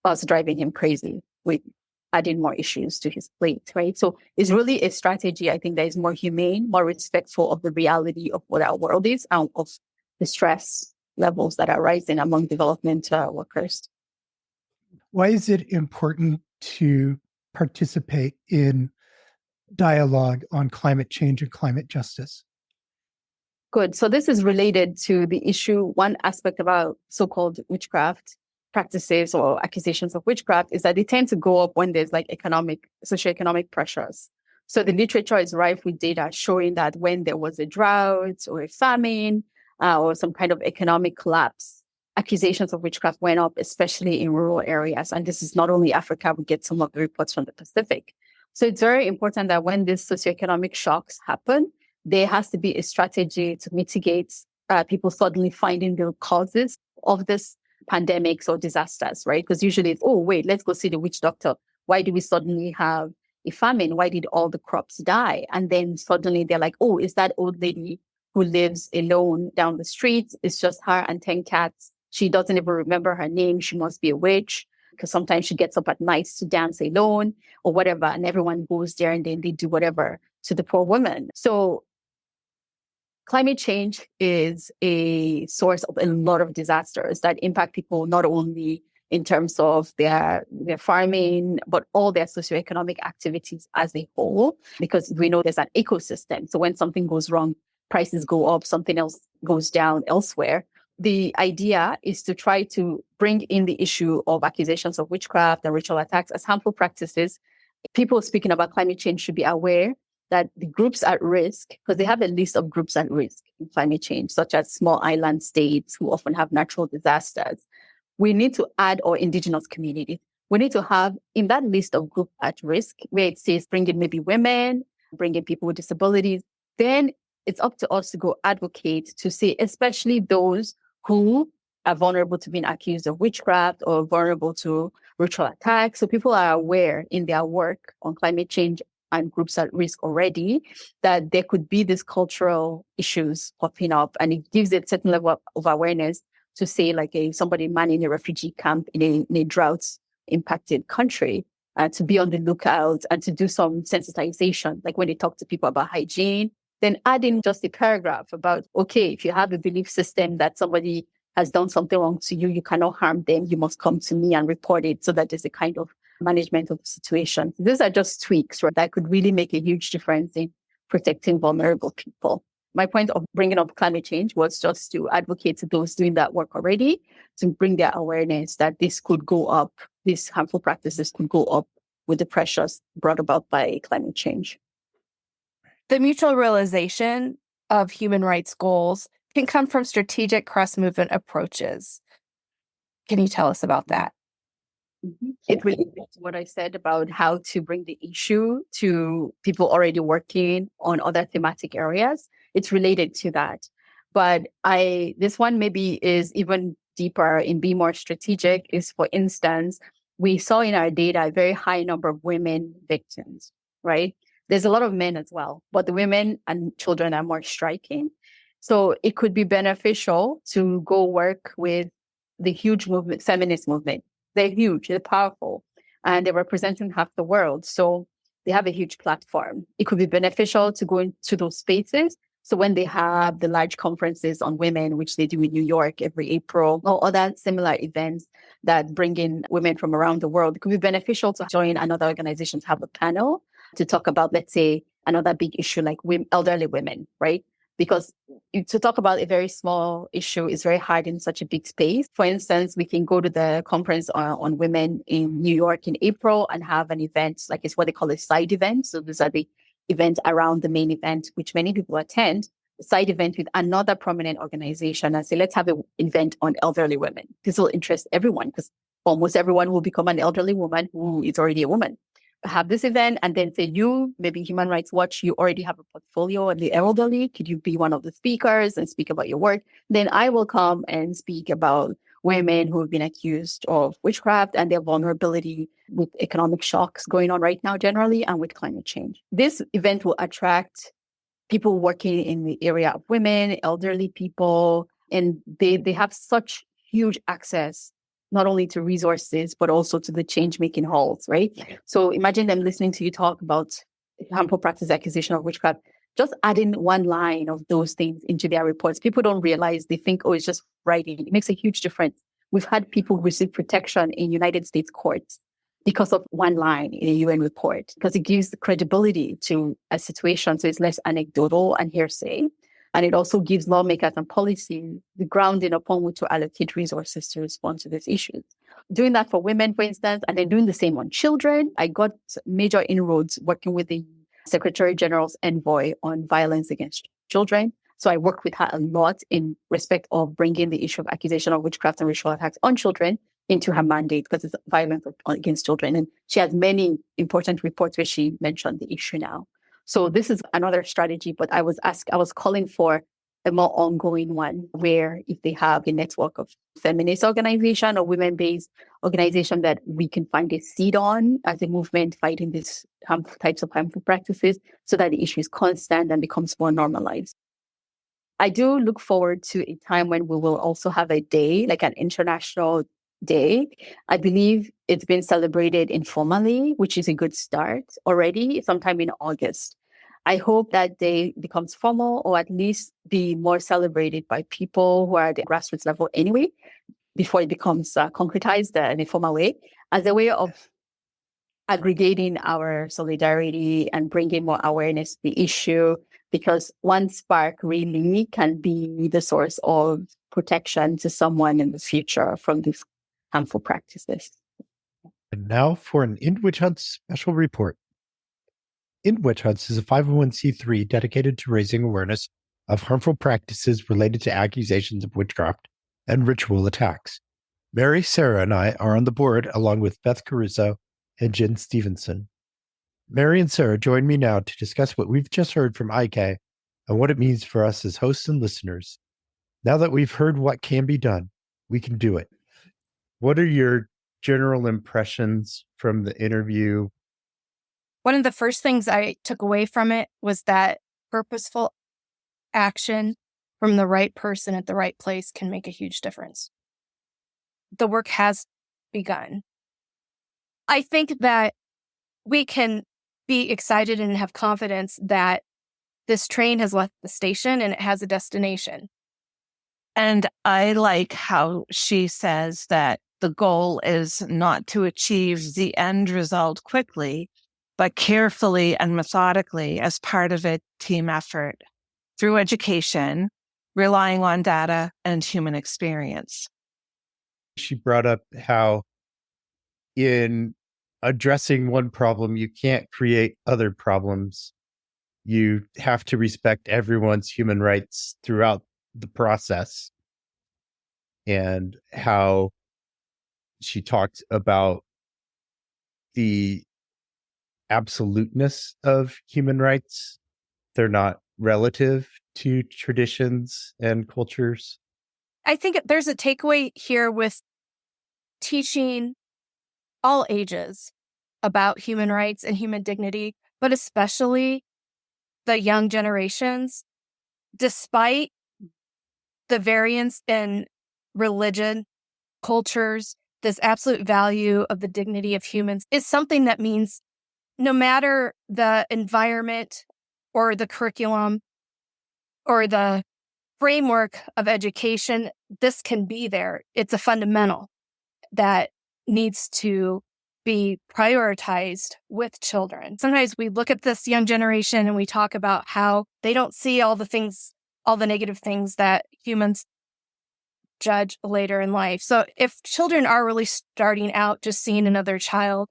us driving him crazy with adding more issues to his plate, right? So it's really a strategy, I think, that is more humane, more respectful of the reality of what our world is and of the stress levels that are rising among development workers. Why is it important to participate in dialogue on climate change and climate justice? Good. So this is related to the issue. One aspect about so-called witchcraft practices or accusations of witchcraft is that they tend to go up when there's like socioeconomic pressures. So the literature is rife with data showing that when there was a drought or a famine or some kind of economic collapse, accusations of witchcraft went up, especially in rural areas. And this is not only Africa, we get some of the reports from the Pacific. So it's very important that when these socioeconomic shocks happen, there has to be a strategy to mitigate people suddenly finding the causes of this pandemics or disasters, right? Because usually it's, oh, wait, let's go see the witch doctor. Why do we suddenly have a famine? Why did all the crops die? And then suddenly they're like, oh, is that old lady who lives alone down the street? It's just her and 10 cats. She doesn't even remember her name. She must be a witch because sometimes she gets up at night to dance alone or whatever. And everyone goes there and then they do whatever to the poor woman. So climate change is a source of a lot of disasters that impact people, not only in terms of their farming, but all their socioeconomic activities as a whole, because we know there's an ecosystem. So when something goes wrong, prices go up, something else goes down elsewhere. the idea is to try to bring in the issue of accusations of witchcraft and ritual attacks as harmful practices. People speaking about climate change should be aware that the groups at risk, because they have a list of groups at risk in climate change, such as small island states who often have natural disasters. We need to add our indigenous communities. We need to have in that list of groups at risk, where it says bring in maybe women, bring in people with disabilities, then it's up to us to go advocate to say, especially those who are vulnerable to being accused of witchcraft or vulnerable to ritual attacks. So people are aware in their work on climate change and groups at risk already that there could be these cultural issues popping up, and it gives it a certain level of awareness to say, like somebody manning a refugee camp in a drought impacted country, to be on the lookout and to do some sensitization, like when they talk to people about hygiene, then add in just a paragraph about, okay, if you have a belief system that somebody has done something wrong to you, you cannot harm them, you must come to me and report it, so that there's a kind of management of the situation. These are just tweaks, right, that could really make a huge difference in protecting vulnerable people. My point of bringing up climate change was just to advocate to those doing that work already, to bring their awareness that this could go up, these harmful practices could go up with the pressures brought about by climate change. The mutual realization of human rights goals can come from strategic cross-movement approaches. Can you tell us about that? Mm-hmm. It relates to what I said about how to bring the issue to people already working on other thematic areas. It's related to that. But this one maybe is even deeper in being more strategic is, for instance, we saw in our data a very high number of women victims, right? There's a lot of men as well, but the women and children are more striking. So it could be beneficial to go work with the huge movement, feminist movement. They're huge, they're powerful, and they're representing half the world. So they have a huge platform. It could be beneficial to go into those spaces. So when they have the large conferences on women, which they do in New York every April, or other similar events that bring in women from around the world, it could be beneficial to join another organization to have a panel to talk about, let's say, another big issue like elderly women, right? Because to talk about a very small issue is very hard in such a big space. For instance, we can go to the conference on women in New York in April and have an event, like it's what they call a side event. So these are the events around the main event, which many people attend, a side event with another prominent organization, and say, let's have an event on elderly women. This will interest everyone because almost everyone will become an elderly woman who is already a woman. Have this event and then say, you, maybe Human Rights Watch, you already have a portfolio on the elderly. Could you be one of the speakers and speak about your work? Then I will come and speak about women who have been accused of witchcraft and their vulnerability with economic shocks going on right now generally, and with climate change. This event will attract people working in the area of women, elderly people, and they have such huge access not only to resources, but also to the change-making halls, right? So imagine them listening to you talk about harmful practice, accusation of witchcraft, just adding one line of those things into their reports. People don't realize, they think, oh, it's just writing. It makes a huge difference. We've had people receive protection in United States courts because of one line in a UN report, because it gives the credibility to a situation. So it's less anecdotal and hearsay. And it also gives lawmakers and policy the grounding upon which to allocate resources to respond to these issues. Doing that for women, for instance, and then doing the same on children. I got major inroads working with the Secretary General's envoy on violence against children. So I worked with her a lot in respect of bringing the issue of accusation of witchcraft and ritual attacks on children into her mandate, because it's violence against children. And she has many important reports where she mentioned the issue now. So this is another strategy, but I was calling for a more ongoing one, where if they have a network of feminist organization or women-based organization that we can find a seat on as a movement fighting these types of harmful practices, so that the issue is constant and becomes more normalized. I do look forward to a time when we will also have a day, like an international day. I believe it's been celebrated informally, which is a good start already, sometime in August. I hope that day becomes formal, or at least be more celebrated by people who are at the grassroots level anyway, before it becomes concretized in a formal way, as a way of aggregating our solidarity and bringing more awareness to the issue, because one spark really can be the source of protection to someone in the future from these harmful practices. And now for an End Witch Hunts special report. End Witch Hunts is a 501c3 dedicated to raising awareness of harmful practices related to accusations of witchcraft and ritual attacks. Mary, Sarah, and I are on the board along with Beth Caruso and Jen Stevenson. Mary and Sarah join me now to discuss what we've just heard from IK and what it means for us as hosts and listeners. Now that we've heard what can be done, we can do it. What are your general impressions from the interview? One of the first things I took away from it was that purposeful action from the right person at the right place can make a huge difference. The work has begun. I think that we can be excited and have confidence that this train has left the station and it has a destination. And I like how she says that the goal is not to achieve the end result quickly, but carefully and methodically as part of a team effort through education, relying on data and human experience. She brought up how in addressing one problem, you can't create other problems. You have to respect everyone's human rights throughout the process. And how she talked about the absoluteness of human rights. They're not relative to traditions and cultures. I think there's a takeaway here with teaching all ages about human rights and human dignity, but especially the young generations, despite the variance in religion, cultures, this absolute value of the dignity of humans is something that means no matter the environment or the curriculum or the framework of education, this can be there. It's a fundamental that needs to be prioritized with children. Sometimes we look at this young generation and we talk about how they don't see all the things, all the negative things that humans judge later in life. So if children are really starting out just seeing another child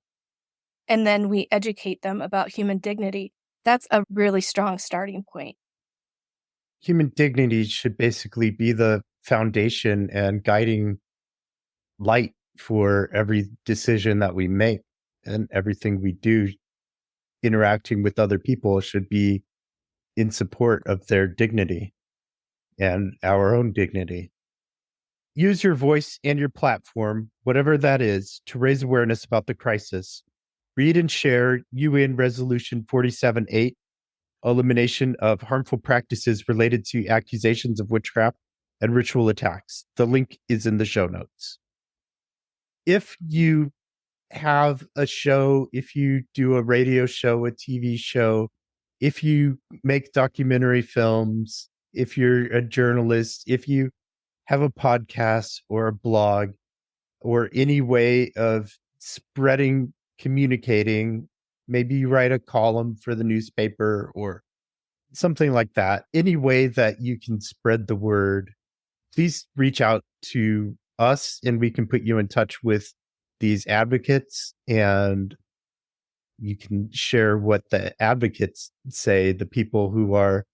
and then we educate them about human dignity, that's a really strong starting point. Human dignity should basically be the foundation and guiding light for every decision that we make, and everything we do interacting with other people should be in support of their dignity and our own dignity. Use your voice and your platform, whatever that is, to raise awareness about the crisis. Read and share UN Resolution 47.8, elimination of harmful practices related to accusations of witchcraft and ritual attacks. The link is in the show notes. If you have a show, if you do a radio show, a TV show, if you make documentary films, if you're a journalist, if you have a podcast or a blog or any way of spreading, communicating, maybe you write a column for the newspaper or something like that, any way that you can spread the word, please reach out to us and we can put you in touch with these advocates, and you can share what the advocates say, the people who are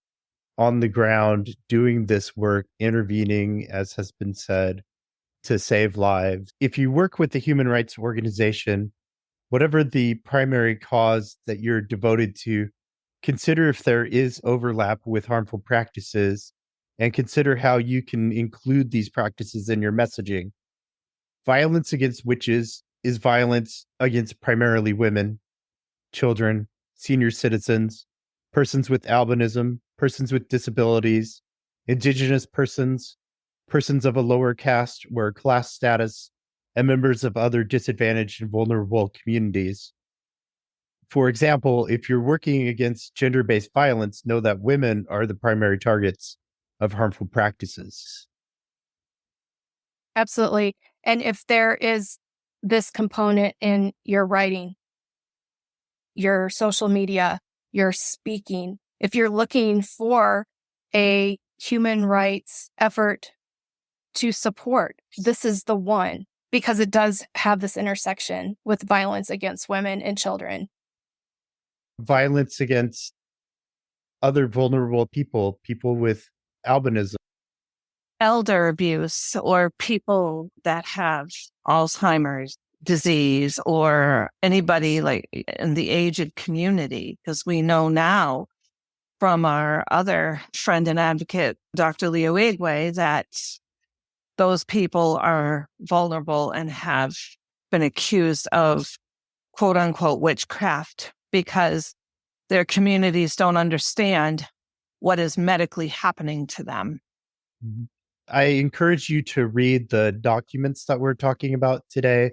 on the ground doing this work, intervening, as has been said, to save lives. If you work with a human rights organization, whatever the primary cause that you're devoted to, consider if there is overlap with harmful practices and consider how you can include these practices in your messaging. Violence against witches is violence against primarily women, children, senior citizens, persons with albinism, persons with disabilities, indigenous persons, persons of a lower caste or class status, and members of other disadvantaged and vulnerable communities. For example, if you're working against gender-based violence, know that women are the primary targets of harmful practices. Absolutely. And if there is this component in your writing, your social media, your speaking, If you're looking for a human rights effort to support, this is the one, because it does have this intersection with violence against women and children. Violence against other vulnerable people, people with albinism. Elder abuse, or people that have Alzheimer's disease, or anybody like in the aged community, because we know now from our other friend and advocate, Dr. Leo Igwe, that those people are vulnerable and have been accused of quote unquote witchcraft because their communities don't understand what is medically happening to them. I encourage you to read the documents that we're talking about today.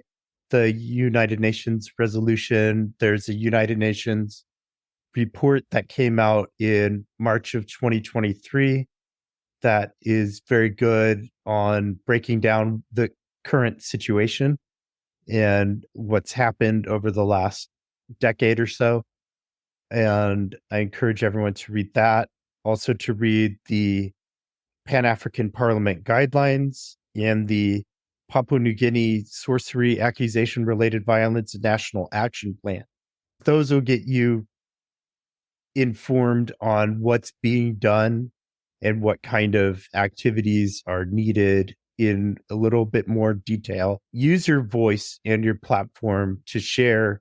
The United Nations resolution, there's a United Nations report that came out in March of 2023 that is very good on breaking down the current situation and what's happened over the last decade or so. And I encourage everyone to read that. Also to read the Pan-African Parliament Guidelines and the Papua New Guinea Sorcery Accusation Related Violence National Action Plan. Those will get you informed on what's being done and what kind of activities are needed in a little bit more detail. Use your voice and your platform to share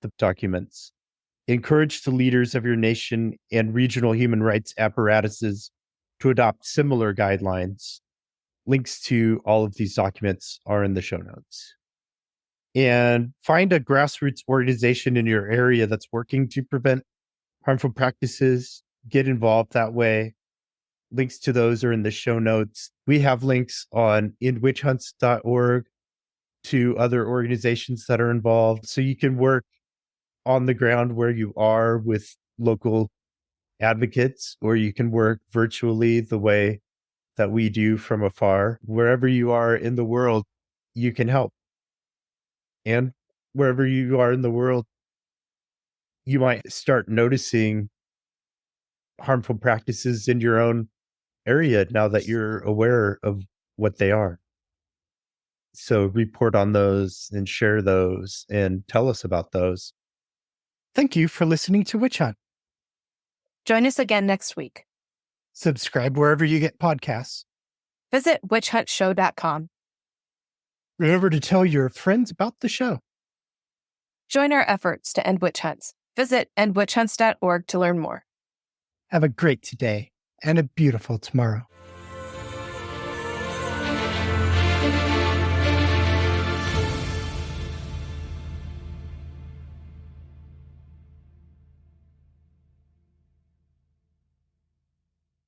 the documents. Encourage the leaders of your nation and regional human rights apparatuses to adopt similar guidelines. Links to all of these documents are in the show notes. And find a grassroots organization in your area that's working to prevent harmful practices. Get involved that way. Links to those are in the show notes. We have links on inwitchhunts.org to other organizations that are involved. So you can work on the ground where you are with local advocates, or you can work virtually the way that we do from afar. Wherever you are in the world, you can help. And wherever you are in the world, you might start noticing harmful practices in your own area now that you're aware of what they are. So report on those and share those and tell us about those. Thank you for listening to Witch Hunt. Join us again next week. Subscribe wherever you get podcasts. Visit witchhuntshow.com. Remember to tell your friends about the show. Join our efforts to end witch hunts. Visit endwitchhunts.org to learn more. Have a great today and a beautiful tomorrow.